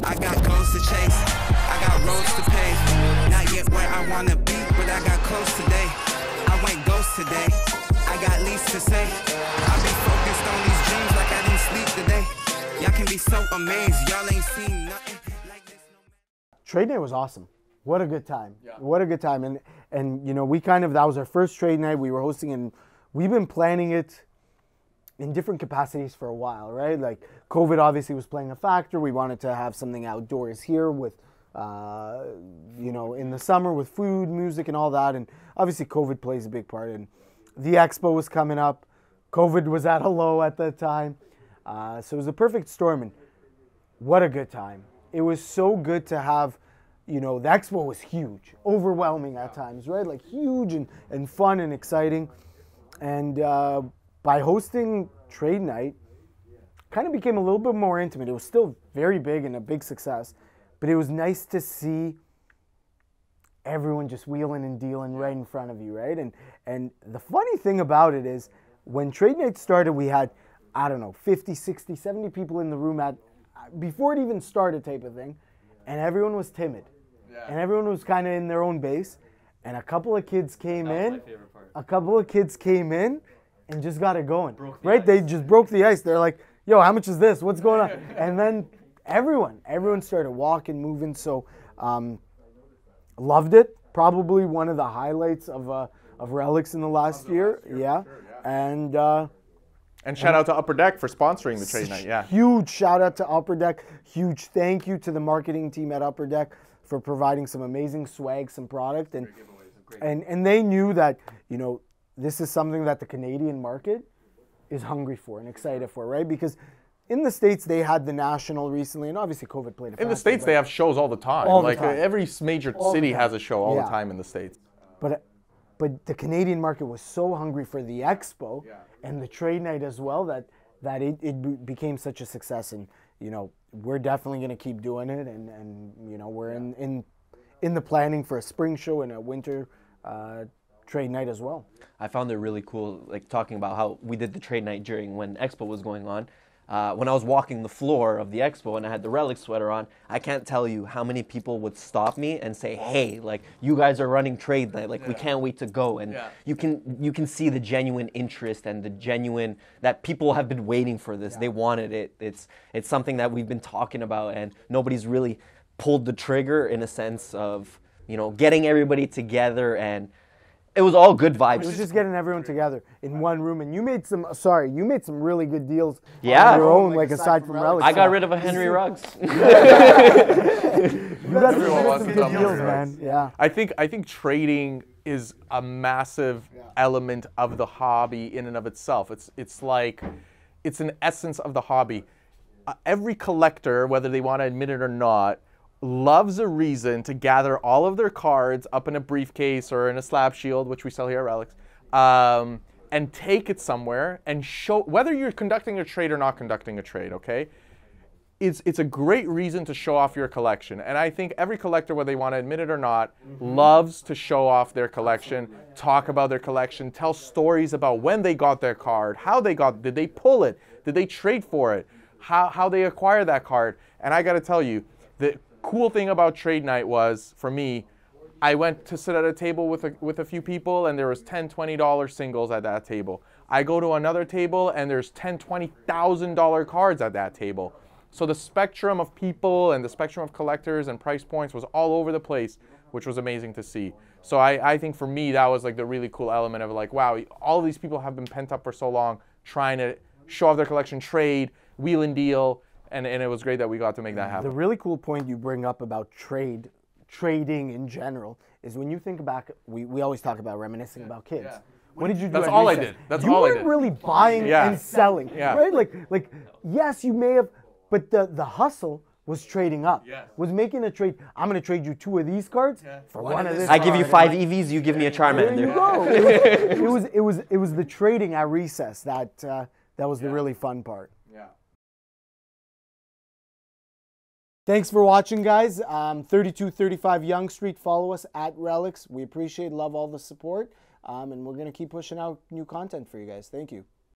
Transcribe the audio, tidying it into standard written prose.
I got goals to chase, I got roads to pave. Not yet where I wanna be, but I got close today. I went ghost today, I got least to say. I be focused on these dreams like I didn't sleep today. Y'all can be so amazed, y'all ain't seen nothing like this. Trade night was awesome. What a good time. Yeah. What a good time. And you know, that was our first trade night we were hosting, and we've been planning it in different capacities for a while, right? Like COVID obviously was playing a factor. We wanted to have something outdoors here with, you know, in the summer with food, music, and all that. And obviously COVID plays a big part. And the expo was coming up. COVID was at a low at that time. So it was a perfect storm. And what a good time. It was so good to have, you know, the expo was huge, overwhelming at times, right? Like huge and fun and exciting. And by hosting trade night, kind of became a little bit more intimate. It was still very big and a big success, but it was nice to see everyone just wheeling and dealing right in front of you, right? And the funny thing about it is when trade night started, we had, I don't know, 50, 60, 70 people in the room before it even started type of thing, and everyone was timid. Yeah. And everyone was kind of in their own base, and a couple of kids came in. A couple of kids came in and just got it going, right? They just broke the ice. They're like, yo, how much is this? What's going on? And then everyone started walking, moving. So loved it. Probably one of the highlights of Relikks in the last year. Yeah. And shout out to Upper Deck for sponsoring the trade night. Yeah. Huge shout out to Upper Deck. Huge thank you to the marketing team at Upper Deck for providing some amazing swag, some product. And they knew that, you know, this is something that the Canadian market is hungry for and excited for, right? Because in the States, they had the National recently, and obviously COVID played a factor. In the States, they have shows all the time. Every major city has a show all the time in the States. But the Canadian market was so hungry for the expo and the trade night as well that it became such a success. And, you know, we're definitely going to keep doing it. And you know, we're in the planning for a spring show and a winter trade night as well. I found it really cool, like talking about how we did the trade night during when Expo was going on. When I was walking the floor of the Expo and I had the Relikks sweater on, I can't tell you how many people would stop me and say, hey, like, you guys are running trade night, like, we can't wait to go. And you can see the genuine interest and the genuine, that people have been waiting for this. They wanted it. It's something that we've been talking about, and nobody's really pulled the trigger in a sense of, you know, getting everybody together, and it was all good vibes. It was just getting everyone together in one room, and you made some really good deals on your own, like aside from Relikks. I got rid of a Henry Ruggs. You got some good deals, man. Yeah. I think trading is a massive element of the hobby in and of itself. It's an essence of the hobby. Every collector, whether they want to admit it or not, loves a reason to gather all of their cards up in a briefcase or in a slab shield, which we sell here at Relikks, and take it somewhere and show, whether you're conducting a trade or not conducting a trade, okay? It's a great reason to show off your collection. And I think every collector, whether they want to admit it or not, loves to show off their collection, talk about their collection, tell stories about when they got their card, how they got, did they pull it, did they trade for it, how they acquired that card. And I got to tell you, the cool thing about trade night was, for me, I went to sit at a table with a few people, and there was $10, $20 singles at that table. I go to another table, and there's $10,000, $20,000 cards at that table. So the spectrum of people and the spectrum of collectors and price points was all over the place, which was amazing to see. So I think for me, that was like the really cool element of like, wow, all of these people have been pent up for so long, trying to show off their collection, trade, wheel and deal. And it was great that we got to make that happen. The really cool point you bring up about trading in general is when you think back, we always talk about reminiscing about kids. Yeah. What did you do? That's all I did. That's all I did. You weren't really buying and selling, right? Like yes, you may have, but the hustle was trading up. Was making a trade. I'm going to trade you 2 of these cards for one of this. I give you 5 EVs, you give me a Charmander. There you go. It was the trading at recess that was the really fun part. Thanks for watching, guys. 3235 Yonge Street. Follow us at Relikks. We appreciate, love all the support, and we're going to keep pushing out new content for you guys. Thank you.